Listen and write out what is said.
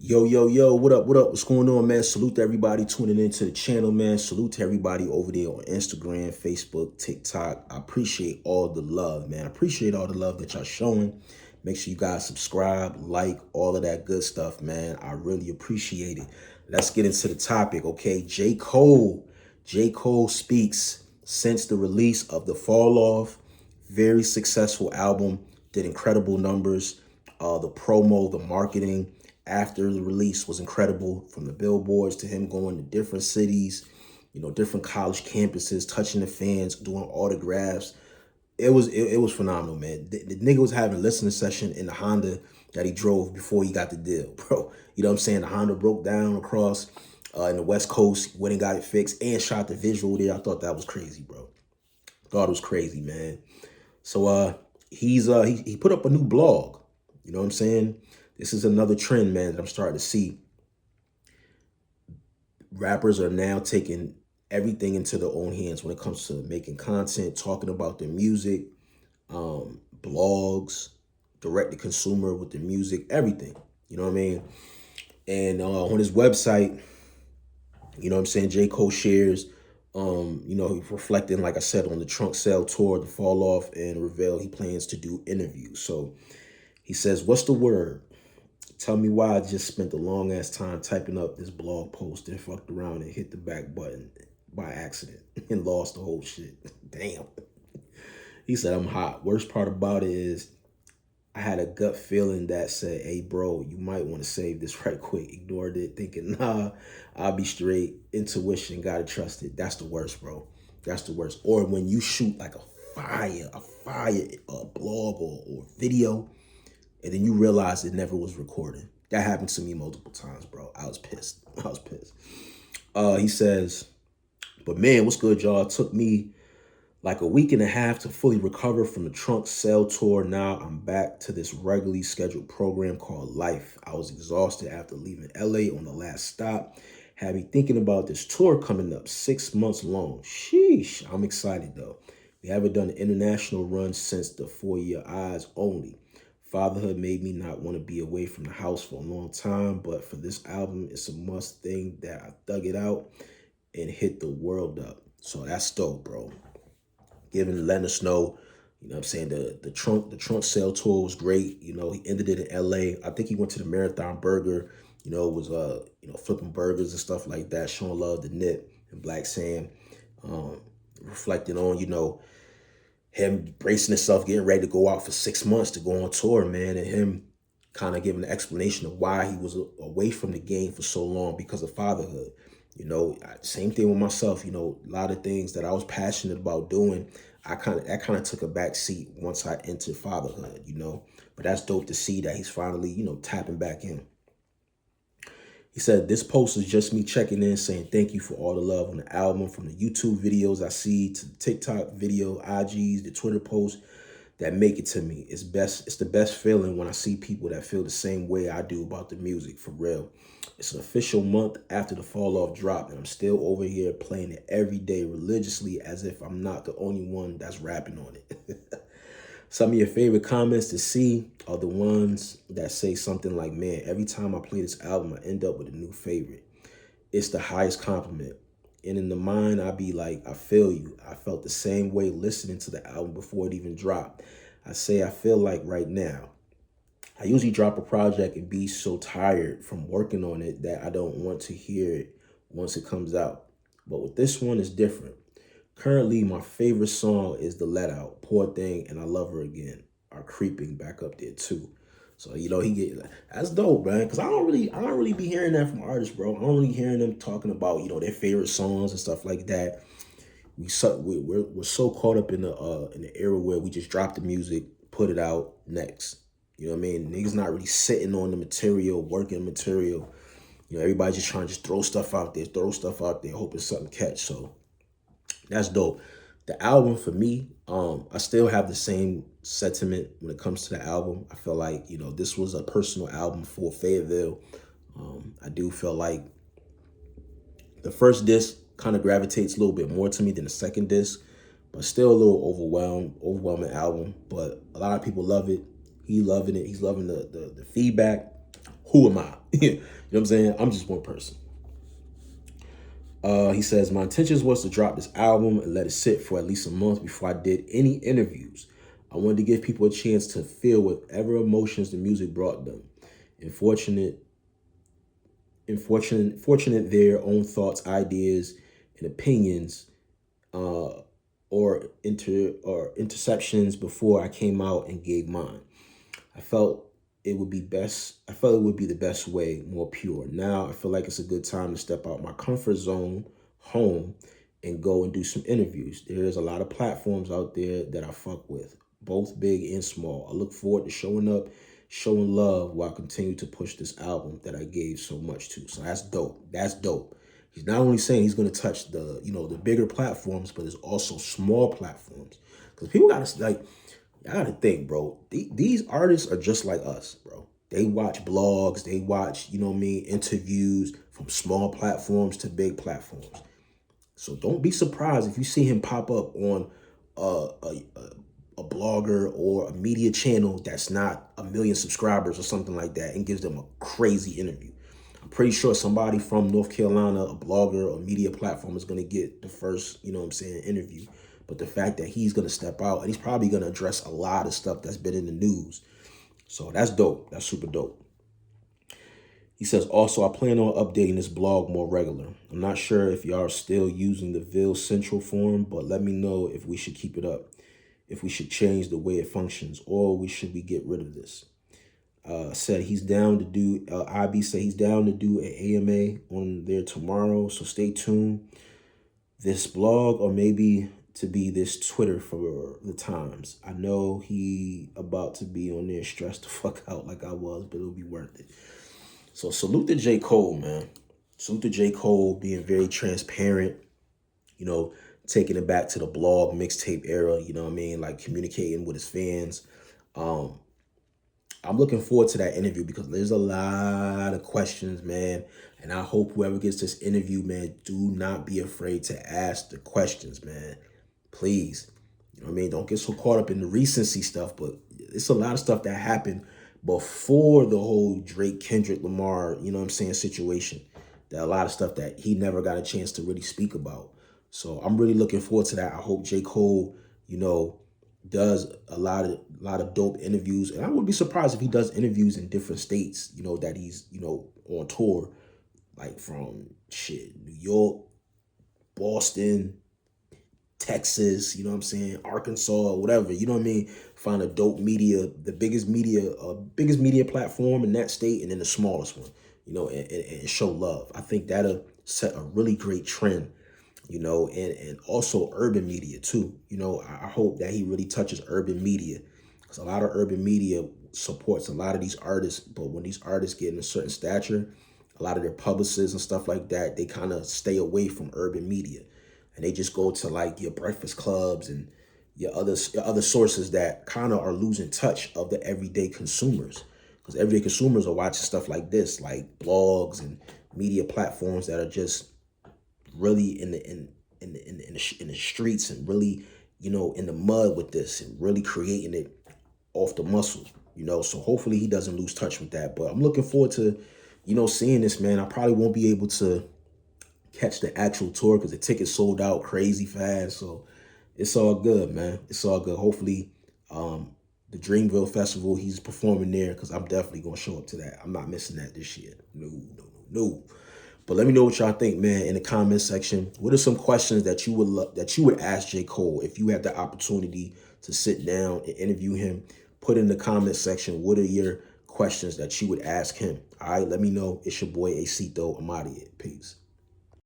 Yo, yo, yo, what up, what up? What's going on, man? Salute to everybody tuning into the channel, man. Salute to everybody over there on Instagram, Facebook, TikTok. I appreciate all the love, man. I appreciate all the love that y'all showing. Make sure you guys subscribe, like, all of that good stuff, man. I really appreciate it. Let's get into the topic, okay? J. Cole. J. Cole speaks since the release of The Fall Off. Very successful album, did incredible numbers. The promo, the marketing after the release was incredible, from the billboards to him going to different cities, different college campuses, touching the fans, doing autographs. It was phenomenal, man. The nigga was having a listening session in the Honda that he drove before he got the deal, bro. You know what I'm saying? The Honda broke down across in the West Coast, went and got it fixed and shot the visual there. I thought that was crazy, bro. Thought it was crazy, man. So he put up a new blog. You know what I'm saying? This is another trend, man, that I'm starting to see. Rappers are now taking everything into their own hands when it comes to making content, talking about their music, blogs, direct to consumer with their music, everything. You know what I mean? And on his website, you know what I'm saying, J. Cole shares, he's reflecting, like I said, on the trunk sale tour, The Fall Off, and reveal he plans to do interviews. So he says, "What's the word? Tell me why I just spent a long ass time typing up this blog post and fucked around and hit the back button by accident and lost the whole shit." Damn. He said, "I'm hot. Worst part about it is I had a gut feeling that said, hey, bro, you might want to save this right quick. Ignored it, thinking, nah, I'll be straight. Intuition, gotta trust it." That's the worst, bro. That's the worst. Or when you shoot like a blog or video, and then you realize it never was recorded. That happened to me multiple times, bro. I was pissed. I was pissed. He says, "But man, what's good, y'all? It took me like a week and a half to fully recover from the trunk sale tour. Now I'm back to this regularly scheduled program called Life. I was exhausted after leaving LA on the last stop. Had me thinking about this tour coming up, 6 months long. Sheesh. I'm excited though. We haven't done an international run since the 4 Year Eyes Only. Fatherhood made me not want to be away from the house for a long time, but for this album, it's a must thing that I thug it out and hit the world up." So that's dope, bro. Letting us know, you know what I'm saying, the trunk sale tour was great. He ended it in LA. I think he went to the Marathon Burger, was flipping burgers and stuff like that, showing love to Nip and Black Sam, reflecting on, him bracing himself, getting ready to go out for 6 months to go on tour, man, and him kind of giving an explanation of why he was away from the game for so long because of fatherhood. Same thing with myself. A lot of things that I was passionate about doing, that kind of took a back seat once I entered fatherhood. But that's dope to see that he's finally, tapping back in. He said, "This post is just me checking in, saying thank you for all the love on the album, from the YouTube videos I see to the TikTok video, IGs, the Twitter posts that make it to me. It's the best feeling when I see people that feel the same way I do about the music, for real. It's an official month after The Fall Off dropped, and I'm still over here playing it every day religiously as if I'm not the only one that's rapping on it." Some of your favorite comments to see are the ones that say something like, "Man, every time I play this album, I end up with a new favorite. It's the highest compliment. And in the mind, I be like, I feel you. I felt the same way listening to the album before it even dropped. I say I feel like right now. I usually drop a project and be so tired from working on it that I don't want to hear it once it comes out. But with this one, it's different. Currently, my favorite song is The Let Out, Poor Thing, and I Love Her Again are creeping back up there too." So, that's dope, man. Cause I don't really be hearing that from artists, bro. I don't really hearing them talking about, their favorite songs and stuff like that. We're so caught up in the era where we just drop the music, put it out, next. You know what I mean? Niggas not really sitting on the material, working the material. Everybody just trying to just throw stuff out there, hoping something catch. So that's dope. The album for me, I still have the same sentiment when it comes to the album. I feel like, this was a personal album for Fayetteville. I do feel like the first disc kind of gravitates a little bit more to me than the second disc, but still a little overwhelming album. But a lot of people love it. He loving it. He's loving the feedback. Who am I? You know what I'm saying? I'm just one person. He says, my intentions was to drop this album and let it sit for at least a month before I did any interviews. I wanted to give people a chance to feel whatever emotions the music brought them. Fortunate their own thoughts, ideas, and opinions, uh, or interceptions before I came out and gave mine. I felt it would be best. I felt it would be the best way, more pure. Now I feel like it's a good time to step out my comfort zone, home, and go and do some interviews. There's a lot of platforms out there that I fuck with, both big and small. I look forward to showing up, showing love while I continue to push this album that I gave so much to. So that's dope. That's dope. He's not only saying he's going to touch the bigger platforms, but there's also small platforms. Because people got to, like, I gotta think, bro. These artists are just like us, bro. They watch blogs, they watch, you know what I mean, interviews from small platforms to big platforms. So don't be surprised if you see him pop up on a blogger or a media channel that's not 1 million subscribers or something like that and gives them a crazy interview. I'm pretty sure somebody from North Carolina, a blogger or media platform, is going to get the first, you know what I'm saying, interview. But the fact that he's going to step out and he's probably going to address a lot of stuff that's been in the news. So that's dope. That's super dope. He says, also, I plan on updating this blog more regular. I'm not sure if y'all are still using the Ville Central form, but let me know if we should keep it up, if we should change the way it functions, or should we get rid of this. Said he's down to do, IB said he's down to do an AMA on there tomorrow, so stay tuned. This blog, or maybe to be this Twitter for the times. I know he about to be on there stressed the fuck out like I was, but it'll be worth it. So salute to J. Cole, man. Salute to J. Cole being very transparent, you know, taking it back to the blog mixtape era, you know what I mean? Like communicating with his fans. I'm looking forward to that interview because there's a lot of questions, man. And I hope whoever gets this interview, man, do not be afraid to ask the questions, man. Please. You know what I mean? Don't get so caught up in the recency stuff, but it's a lot of stuff that happened before the whole Drake, Kendrick Lamar, you know what I'm saying, situation. That a lot of stuff that he never got a chance to really speak about. So I'm really looking forward to that. I hope J. Cole, you know, does a lot of dope interviews. And I wouldn't be surprised if he does interviews in different states, you know, that he's, you know, on tour, like from New York, Boston, Texas, you know what I'm saying, Arkansas, whatever, you know what I mean? Find a dope media, the biggest media platform in that state, and then the smallest one, you know, and show love. I think that'll set a really great trend, you know, and also urban media too. You know, I hope that he really touches urban media because a lot of urban media supports a lot of these artists. But when these artists get in a certain stature, a lot of their publicists and stuff like that, they kind of stay away from urban media and they just go to like your Breakfast Clubs and your other sources that kind of are losing touch of the everyday consumers because everyday consumers are watching stuff like this, like blogs and media platforms that are just really in the streets and really, you know, in the mud with this and really creating it off the muscle, you know. So hopefully he doesn't lose touch with that. But I'm looking forward to, you know, seeing this, man. I probably won't be able to catch the actual tour because the tickets sold out crazy fast. So it's all good, man. It's all good. Hopefully, the Dreamville Festival, he's performing there because I'm definitely gonna show up to that. I'm not missing that this year. No. But let me know what y'all think, man, in the comment section. What are some questions that you would ask J. Cole if you had the opportunity to sit down and interview him? Put in the comment section. What are your questions that you would ask him? All right, let me know. It's your boy Acito. I'm out of here. Peace.